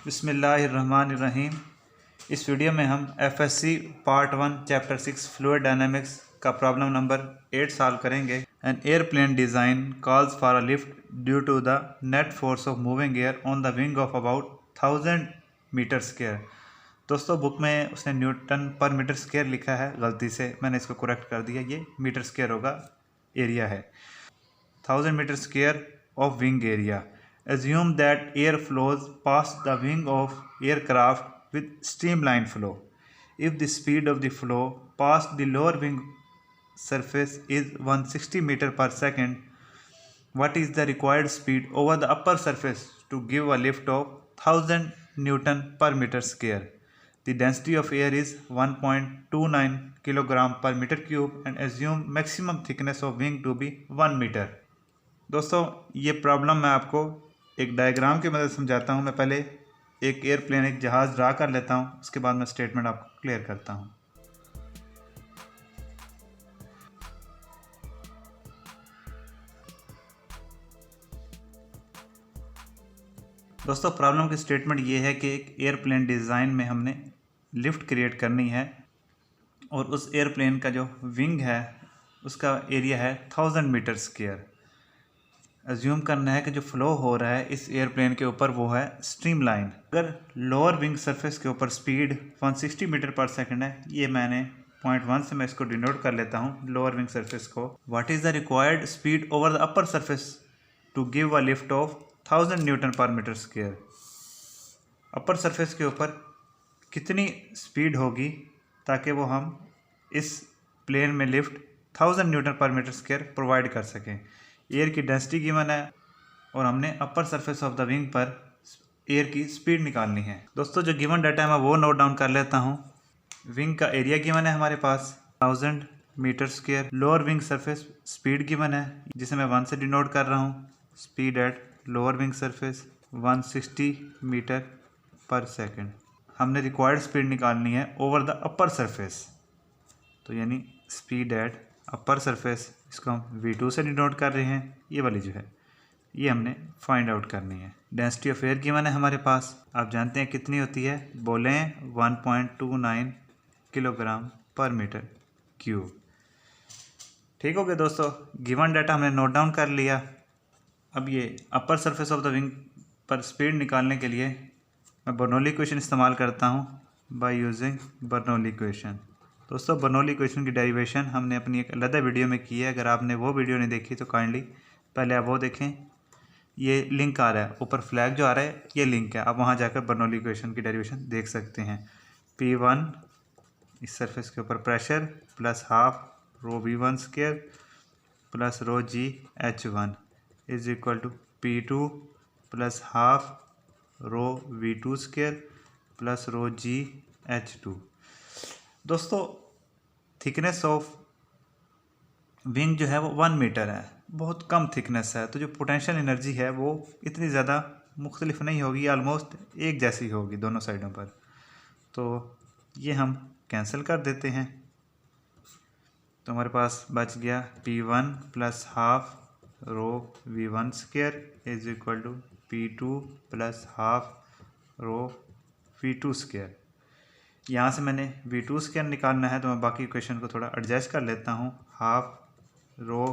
बिस्मिल्लाहिर्रहमानिर्रहीम। इस वीडियो में हम FSC part 1 chapter 6 fluid dynamics का प्रॉब्लम नंबर 8 सॉल्व करेंगे। An airplane design calls for a lift due to the net force of moving air on the wing of about 1000 metre square. दोस्तों book में उसने Newton per metre square लिखा है, गलती से मैंने इसको करेक्ट कर दिया, ये मीटर स्क्वायर होगा, एरिया है 1000 metre square of wing area. Assume that air flows past the wing of aircraft with streamline flow. If the speed of the flow past the lower wing surface is 160 meter per second, what is the required speed over the upper surface to give a lift of 1000 Newton per meter square? The density of air is 1.29 kilogram per meter cube and assume maximum thickness of wing to be 1 meter. दोस्तों ये problem मैं आपको एक diagram की मदद समझाता हूँ। मैं पहले एक एयरप्लेन, एक जहाज़ ड्रा कर लेता हूँ, उसके बाद मैं स्टेटमेंट आपको क्लियर करता हूँ। दोस्तों प्रॉब्लम की स्टेटमेंट ये है कि एक एयरप्लेन डिज़ाइन में हमने लिफ्ट क्रिएट करनी है और उस एयरप्लेन का जो विंग है उसका एरिया है 1000 मीटर स्क्वायर। एज्यूम करना है कि जो फ्लो हो रहा है इस एयरप्लेन के ऊपर वो है स्ट्रीम लाइन। अगर लोअर विंग सरफेस के ऊपर स्पीड 160 मीटर पर सेकंड है, ये मैंने पॉइंट 1 से मैं इसको डिनोट कर लेता हूँ लोअर विंग सरफेस को। What is the required speed over the upper surface to give a lift of 1000 newton per metre square. Upper surface के ऊपर कितनी स्पीड होगी ताकि वो हम इस प्लेन में lift 1000 newton per metre square provide कर सकें। एयर की डेंसिटी गिवन है और हमने upper surface of the wing पर एयर की स्पीड निकालनी है। दोस्तों जो गिवन डाटा है मैं वो नोट डाउन कर लेता हूँ। विंग का एरिया गिवन है हमारे पास 1000 metre square. Lower wing surface speed given है जिसे मैं 1 से डिनोट कर रहा हूँ। Speed at lower wing surface 160 metre per second. हमने रिक्वायर्ड स्पीड निकालनी है ओवर द अपर सरफेस, तो यानी स्पीड एट अपर सरफेस, इसको हम V2 से डिनोट कर रहे हैं। ये वाली जो है ये हमने फाइंड आउट करनी है। डेंसिटी ऑफ एयर गिवन है हमारे पास, आप जानते हैं कितनी होती है, बोलें 1.29 किलोग्राम पर मीटर क्यूब। ठीक हो गया दोस्तों, गिवन डाटा हमने नोट डाउन कर लिया। अब ये upper surface of the wing पर स्पीड निकालने के लिए मैं बर्नौली इक्वेशन इस्तेमाल करता हूँ बाय यूजिंग बर्नौली इक्वेशन। दोस्तों बर्नौली इक्वेशन की डेरिवेशन हमने अपनी एक अलग वीडियो में की है, अगर आपने वो वीडियो नहीं देखी तो काइंडली पहले आप वो देखें। ये लिंक आ रहा है ऊपर, फ्लैग जो आ रहा है ये लिंक है, आप वहाँ जाकर बर्नौली इक्वेशन की डेरिवेशन देख सकते हैं। P1 इस सरफेस के ऊपर pressure plus half rho V1 square plus rho G H1 is equal to P2 plus half rho V2 square plus rho G H2। दोस्तों थिकनेस ऑफ विंग जो है वो 1 मीटर है, बहुत कम थिकनेस है, तो जो पोटेंशियल एनर्जी है वो इतनी ज़्यादा मुख्तलिफ नहीं होगी, ऑलमोस्ट एक जैसी होगी दोनों साइडों पर। तो ये हम कैंसिल कर देते हैं, तो हमारे पास बच गया P1 plus half rho V1 square is equal to P2 plus half rho V2 square. यहाँ से मैंने V2 स्क्वायर निकालना है तो मैं बाकी इक्वेशन को थोड़ा एडजस्ट कर लेता हूँ। Half rho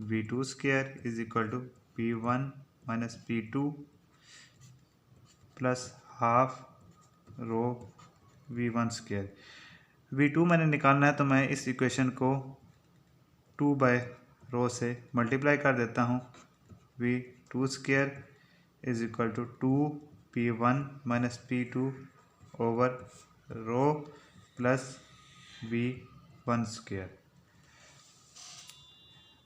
V2 square is equal to P1 minus P2 plus half rho V1 square. V2 मैंने निकालना है तो मैं इस इक्वेशन को 2 बाय रो से मल्टीप्लाई कर देता हूँ। V2 square is equal to 2P1 minus P2 over rho plus V1 square.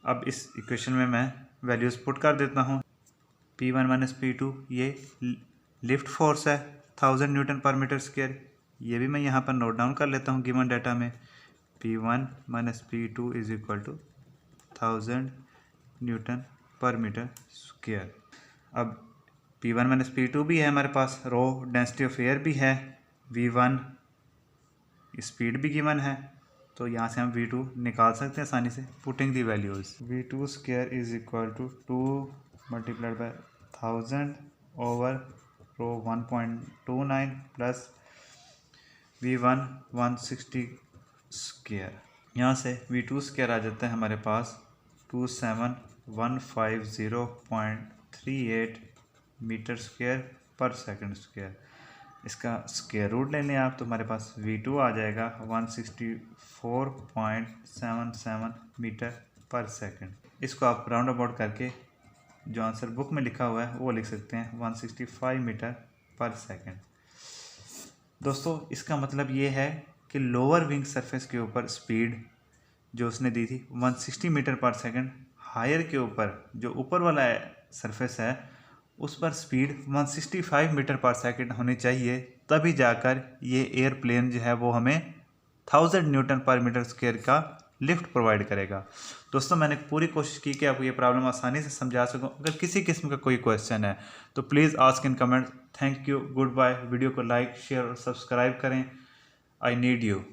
अब इस इक्वेशन में मैं वैल्यूज़ पुट कर देता हूँ। P1 माइनस P2 ये लिफ्ट फोर्स है 1000 न्यूटन पर मीटर स्क्वायर, ये भी मैं यहाँ पर नोट डाउन कर लेता हूँ गिवन डाटा में। P1 minus P2 is equal to 1000 newton per metre square. अब P1 माइनस P2 भी है हमारे पास, रो डेंसिटी ऑफ एयर भी है, V1 स्पीड भी गिवन है, तो यहाँ से हम V2 निकाल सकते हैं आसानी से putting the values. V2 square is equal to 2 multiplied by 1000 over rho 1.29 plus V1 160 square, यहाँ से V2 स्क्वायर आ जाता है हमारे पास 27150.38 metre square per second square. इसका स्क्वायर रूट ले लें आप तो हमारे पास V2 आ जाएगा 164.77 मीटर पर सेकंड। इसको आप राउंड अबाउट करके जो आंसर बुक में लिखा हुआ है वो लिख सकते हैं 165 मीटर पर सेकंड। दोस्तों इसका मतलब ये है कि लोअर विंग सरफेस के ऊपर स्पीड जो उसने दी थी 160 मीटर पर सेकंड, हायर के ऊपर जो ऊपर वाला सरफेस है उस पर स्पीड 165 मीटर पर सेकंड होनी चाहिए, तभी जाकर ये एयरप्लेन जो है वो हमें 1000 न्यूटन पर मीटर स्क्वायर का लिफ्ट प्रोवाइड करेगा। दोस्तों मैंने पूरी कोशिश की कि आपको ये प्रॉब्लम आसानी से समझा सकूं। अगर किसी किस्म का कोई क्वेश्चन है तो please ask in comment. Thank you, good bye. Video को लाइक, शेयर और सब्सक्राइब करें। I need you.